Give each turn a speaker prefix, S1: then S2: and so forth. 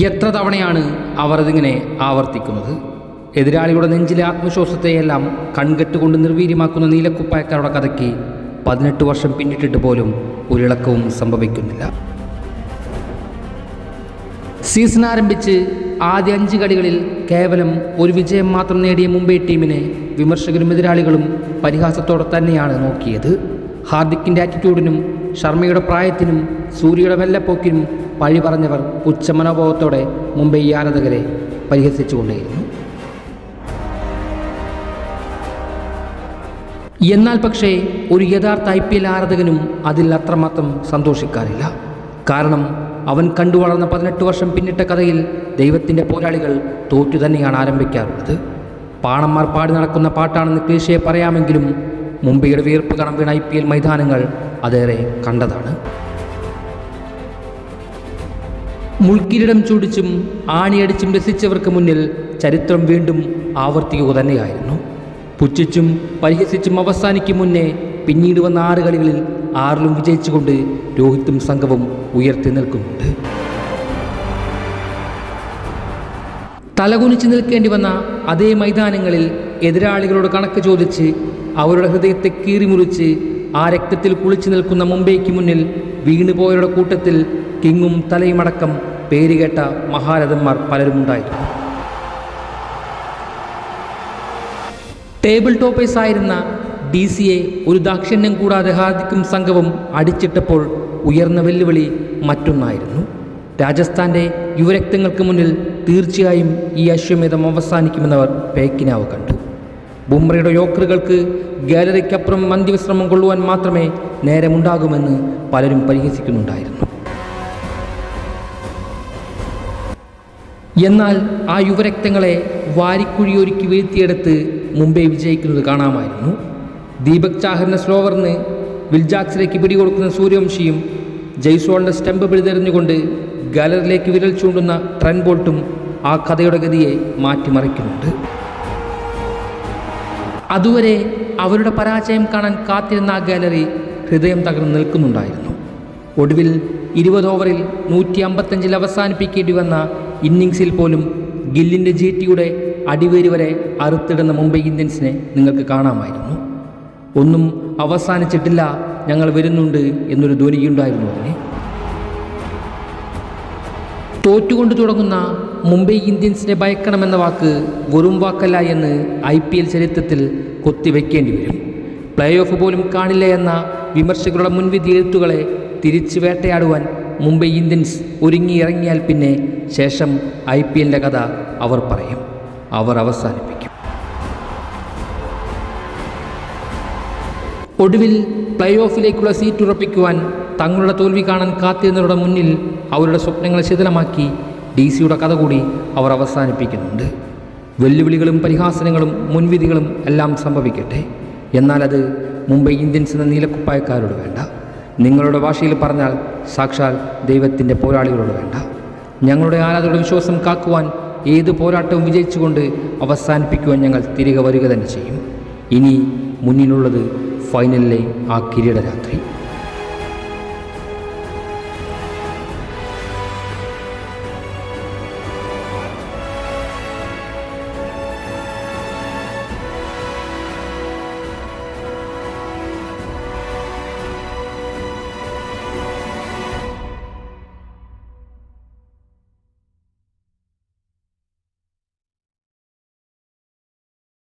S1: എത്ര തവണയാണ് അവർ ഇതിങ്ങനെ ആവർത്തിക്കുന്നത്? എതിരാളികളുടെ നെഞ്ചിലെ ആത്മവിശ്വാസത്തെയെല്ലാം കൺകെട്ടുകൊണ്ട് നിർവീര്യമാക്കുന്ന നീലക്കുപ്പായക്കാരുടെ കഥയ്ക്ക് 18 വർഷം പിന്നിട്ടിട്ട് പോലും ഒരിളക്കവും സംഭവിക്കുന്നില്ല. സീസൺ ആരംഭിച്ച് ആദ്യ 5 കളികളിൽ കേവലം ഒരു വിജയം മാത്രം നേടിയ മുംബൈ ടീമിനെ വിമർശകരും എതിരാളികളും പരിഹാസത്തോടെ തന്നെയാണ് നോക്കിയത്. ഹാർദിക്കിൻ്റെ ആറ്റിറ്റ്യൂഡിനും ശർമ്മയുടെ പ്രായത്തിനും സൂര്യയുടെ വെള്ളപ്പോക്കിനും പഴി പറഞ്ഞവർ പുച്ഛമനോഭാവത്തോടെ മുംബൈ ആരാധകരെ പരിഹസിച്ചുകൊണ്ടേയിരുന്നു. എന്നാൽ പക്ഷേ ഒരു യഥാർത്ഥ IPL ആരാധകനും അതിൽ അത്രമാത്രം സന്തോഷിക്കാറില്ല. കാരണം അവൻ കണ്ടു വളർന്ന 18 വർഷം പിന്നിട്ട കഥയിൽ ദൈവത്തിൻ്റെ പോരാളികൾ തോറ്റു തന്നെയാണ് ആരംഭിക്കാറുള്ളത്. പാണന്മാർ പാടി നടക്കുന്ന പാട്ടാണെന്ന് ക്ലീശയെ പറയാമെങ്കിലും മുംബൈയുടെ വീർപ്പ് കണം വീണ IPL മൈതാനങ്ങൾ അതേറെ കണ്ടതാണ്. മുൾക്കിരീടം ചൂടിച്ചും ആണിയടിച്ചും രസിച്ചവർക്ക് മുന്നിൽ ചരിത്രം വീണ്ടും ആവർത്തിക്കുക തന്നെയായിരുന്നു. പുച്ഛിച്ചും പരിഹസിച്ചും അവസാനിക്കും മുന്നേ പിന്നീട് വന്ന 6 കളികളിൽ 6ലും വിജയിച്ചുകൊണ്ട് രോഹിത്തും സംഘവും ഉയർത്തി നിൽക്കുന്നുണ്ട്. തലകുനിച്ച് നിൽക്കേണ്ടി വന്ന അതേ മൈതാനങ്ങളിൽ എതിരാളികളോട് കണക്ക് ചോദിച്ച് അവരുടെ ഹൃദയത്തെ കീറിമുറിച്ച് ആ രക്തത്തിൽ കുളിച്ചു നിൽക്കുന്ന മുംബൈക്ക് മുന്നിൽ വീണുപോയവരുടെ കൂട്ടത്തിൽ കിങ്ങും തലയുമടക്കം പേരുകേട്ട മഹാരഥന്മാർ പലരുമുണ്ടായിരുന്നു. ടേബിൾ ടോപ്പേഴ്സായിരുന്ന DCയെ ഒരു ദാക്ഷിണ്യം കൂടാതെ ഹാർദിക്കും സംഘവും അടിച്ചിട്ടപ്പോൾ ഉയർന്ന വെല്ലുവിളി മറ്റൊന്നായിരുന്നു. രാജസ്ഥാൻ്റെ യുവരക്തങ്ങൾക്ക് മുന്നിൽ തീർച്ചയായും ഈ അശ്വമേധം അവസാനിക്കുമെന്നവർ പേക്കിനാവ് കണ്ടു. ബുംറയുടെ യോക്കറുകൾക്ക് ഗാലറിക്കപ്പുറം അന്ത്യവിശ്രമം കൊള്ളുവാൻ മാത്രമേ നേരമുണ്ടാകുമെന്ന് പലരും പരിഹസിക്കുന്നുണ്ടായിരുന്നു. എന്നാൽ ആ യുവരക്തങ്ങളെ വാരിക്കുഴിയൊരുക്കി വീഴ്ത്തിയെടുത്ത് മുംബൈ വിജയിക്കുന്നത് കാണാമായിരുന്നു. ദീപക് ചാഹറിൻ്റെ സ്ലോവറിന് വിൽജാക്സിലേക്ക് പിടികൊടുക്കുന്ന സൂര്യവംശിയും ജയ്സ്വാളിൻ്റെ സ്റ്റംപ് പിടിതെറിഞ്ഞുകൊണ്ട് ഗാലറിയിലേക്ക് വിരൽ ചൂണ്ടുന്ന ട്രെന്റ് ബോൾട്ടും ആ കഥയുടെ ഗതിയെ മാറ്റിമറിക്കുന്നുണ്ട്. അതുവരെ അവരുടെ പരാജയം കാണാൻ കാത്തിരുന്ന ആ ഗാലറി ഹൃദയം തകർന്ന് നിൽക്കുന്നുണ്ടായിരുന്നു. ഒടുവിൽ 20 ഓവറിൽ 155 അവസാനിപ്പിക്കേണ്ടി വന്ന ഇന്നിങ്സിൽ പോലും ഗില്ലിൻ്റെ GTയുടെ അടിവേര് വരെ അറുത്തിടുന്ന മുംബൈ ഇന്ത്യൻസിനെ നിങ്ങൾക്ക് കാണാമായിരുന്നു. ഒന്നും അവസാനിച്ചിട്ടില്ല, ഞങ്ങൾ വരുന്നുണ്ട് എന്നൊരു ധ്വനിയുണ്ടായിരുന്നു അതിന്. തോറ്റുകൊണ്ട് തുടങ്ങുന്ന മുംബൈ ഇന്ത്യൻസിനെ ഭയക്കണമെന്ന വാക്ക് വെറും വാക്കല്ല എന്ന് IPL ചരിത്രത്തിൽ കൊത്തിവെക്കേണ്ടി വരും. പ്ലേ ഓഫ് പോലും കാണില്ല എന്ന വിമർശകരുടെ മുൻവിധി എഴുത്തുകളെ തിരിച്ച് വേട്ടയാടുവാൻ മുംബൈ ഇന്ത്യൻസ് ഒരുങ്ങിയിറങ്ങിയാൽ പിന്നെ ശേഷം IPLൻ്റെ കഥ അവർ പറയും, അവർ അവസാനിപ്പിക്കും. ഒടുവിൽ പ്ലേ ഓഫിലേക്കുള്ള സീറ്റ് ഉറപ്പിക്കുവാൻ തങ്ങളുടെ തോൽവി കാണാൻ കാത്തിരുന്നവരുടെ മുന്നിൽ അവരുടെ സ്വപ്നങ്ങളെ ശിഥിലമാക്കി DCയുടെ കഥ കൂടി അവർ അവസാനിപ്പിക്കുന്നുണ്ട്. വെല്ലുവിളികളും പരിഹാസനങ്ങളും മുൻവിധികളും എല്ലാം സംഭവിക്കട്ടെ, എന്നാൽ അത് മുംബൈ ഇന്ത്യൻസ് എന്ന നീലക്കുപ്പായക്കാരോട് വേണ്ട. നിങ്ങളുടെ ഭാഷയിൽ പറഞ്ഞാൽ സാക്ഷാൽ ദൈവത്തിൻ്റെ പോരാളികളോട് വേണ്ട. ഞങ്ങളുടെ ആരാധകരുടെ വിശ്വാസം കാക്കുവാൻ ഏത് പോരാട്ടവും വിജയിച്ചുകൊണ്ട് അവസാനിപ്പിക്കുവാൻ ഞങ്ങൾ തിരികെ വരിക തന്നെ ചെയ്യും. ഇനി മുന്നിലുള്ളത് ഫൈനലിലെ ആ കിരീടരാത്രി.